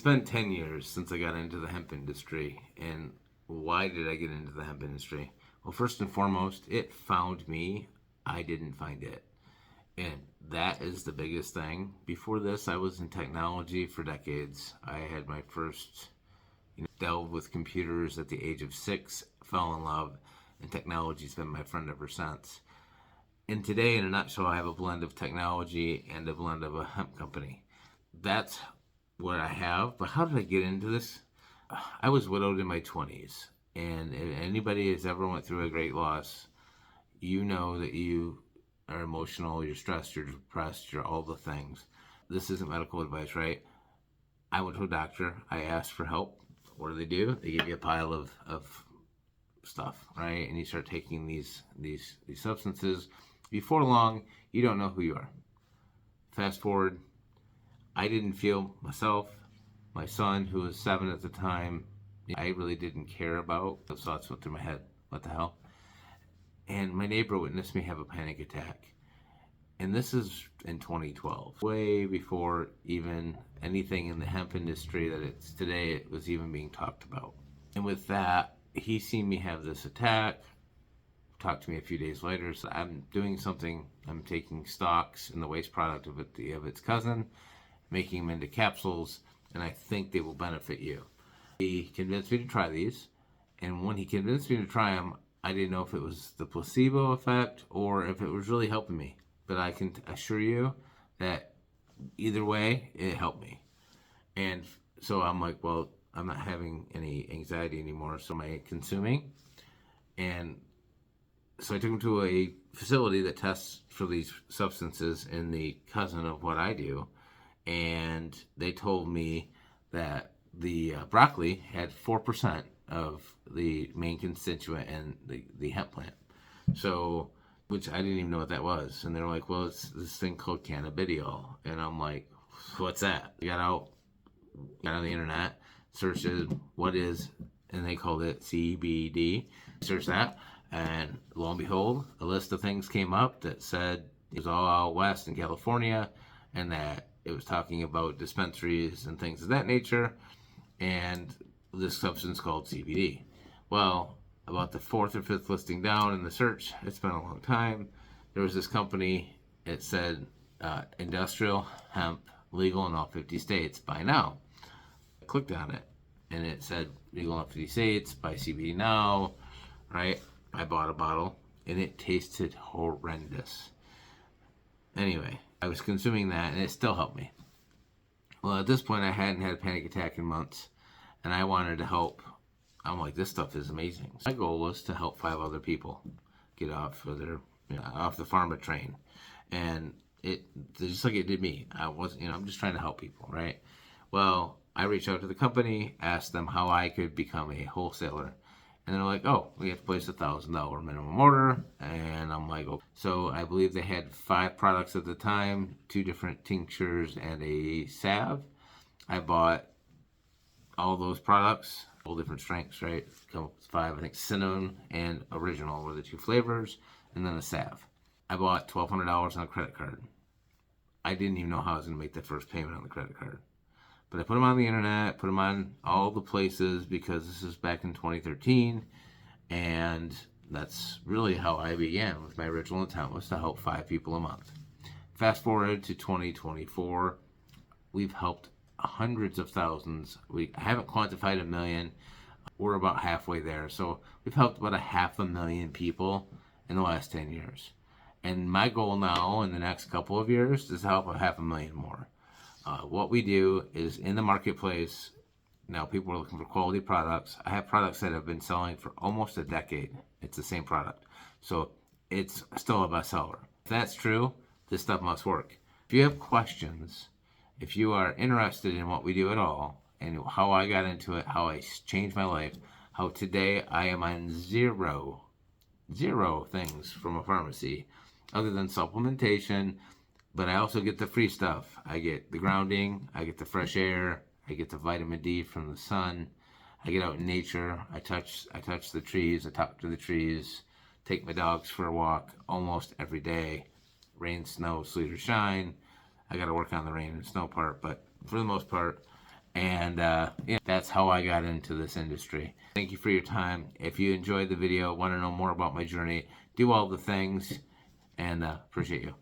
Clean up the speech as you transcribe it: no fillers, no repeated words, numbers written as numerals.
been 10 years since I got into the hemp industry. And why did I get into the hemp industry? Well, first and foremost, it found me. I didn't find it. And that is the biggest thing. Before this, I was in technology for decades. I had my first delve with computers at the age of 6, fell in love, and technology's been my friend ever since. And today, in a nutshell, I have a blend of technology and a blend of a hemp company. That's what I have. But how did I get into this? I was widowed in my 20s. And if anybody has ever went through a great loss, you know that you are emotional, you're stressed, you're depressed, you're all the things. This isn't medical advice, right? I went to a doctor. I asked for help. What do? They give you a pile of stuff, right? And you start taking these substances. Before long, you don't know who you are. Fast forward, I didn't feel myself. My son, who was 7 at the time, I really didn't care about. Those thoughts went through my head. What the hell? And my neighbor witnessed me have a panic attack. And this is in 2012, way before even anything in the hemp industry that it's today, it was even being talked about. And with that, he seen me have this attack, talked to me a few days later. So I'm doing something, I'm taking stocks in the waste product of its cousin, making them into capsules, and I think they will benefit you. He convinced me to try these, and when he convinced me to try them, I didn't know if it was the placebo effect or if it was really helping me. But I can assure you that either way, it helped me. And so I'm like, well, I'm not having any anxiety anymore, so am I consuming? And so I took him to a facility that tests for these substances in the cousin of what I do. And they told me that the broccoli had 4% of the main constituent in the hemp plant. So, which I didn't even know what that was. And they're like, well, it's this thing called cannabidiol. And I'm like, what's that? I got on the internet, searched it, what is, and they called it CBD. Searched that, and lo and behold, a list of things came up that said it was all out west in California, and that it was talking about dispensaries and things of that nature, and this substance called CBD. Well, about the 4th or 5th listing down in the search, it's been a long time, there was this company, it said industrial hemp, legal in all 50 states, buy now. I clicked on it, and it said legal in all 50 states, buy CBD now, right? I bought a bottle, and it tasted horrendous. Anyway, I was consuming that, and it still helped me. Well, at this point, I hadn't had a panic attack in months, and I wanted to help. I'm like, this stuff is amazing. My goal was to help 5 other people get off of off the pharma train, and it just like it did me. I wasn't, I'm just trying to help people, right? Well, I reached out to the company, asked them how I could become a wholesaler, and they're like, oh, we have to place $1,000 minimum order, and I'm like, oh. So I believe they had 5 products at the time, 2 different tinctures and a salve. I bought all those products, all different strengths, right? 5, I think cinnamon and original were the 2 flavors, and then a salve. I bought $1,200 on a credit card. I didn't even know how I was going to make the first payment on the credit card. But I put them on the internet, put them on all the places, because this is back in 2013, and that's really how I began. With my original intent was to help 5 people a month. Fast forward to 2024, we've helped hundreds of thousands. I haven't quantified 1 million. We're about halfway there. So we've helped about 500,000 people in the last 10 years. And my goal now in the next couple of years is to help 500,000 more. What we do is in the marketplace, now people are looking for quality products. I have products that have been selling for almost a decade. It's the same product. So it's still a bestseller. If that's true, this stuff must work. If you have questions, if you are interested in what we do at all, and how I got into it, how I changed my life, how today I am on zero things from a pharmacy other than supplementation, but I also get the free stuff. I get the grounding, I get the fresh air, I get the vitamin D from the sun, I get out in nature, I touch the trees, I talk to the trees, take my dogs for a walk almost every day, rain, snow, sleet or shine. I got to work on the rain and snow part, but for the most part, And yeah, that's how I got into this industry. Thank you for your time. If you enjoyed the video, want to know more about my journey, do all the things, and appreciate you.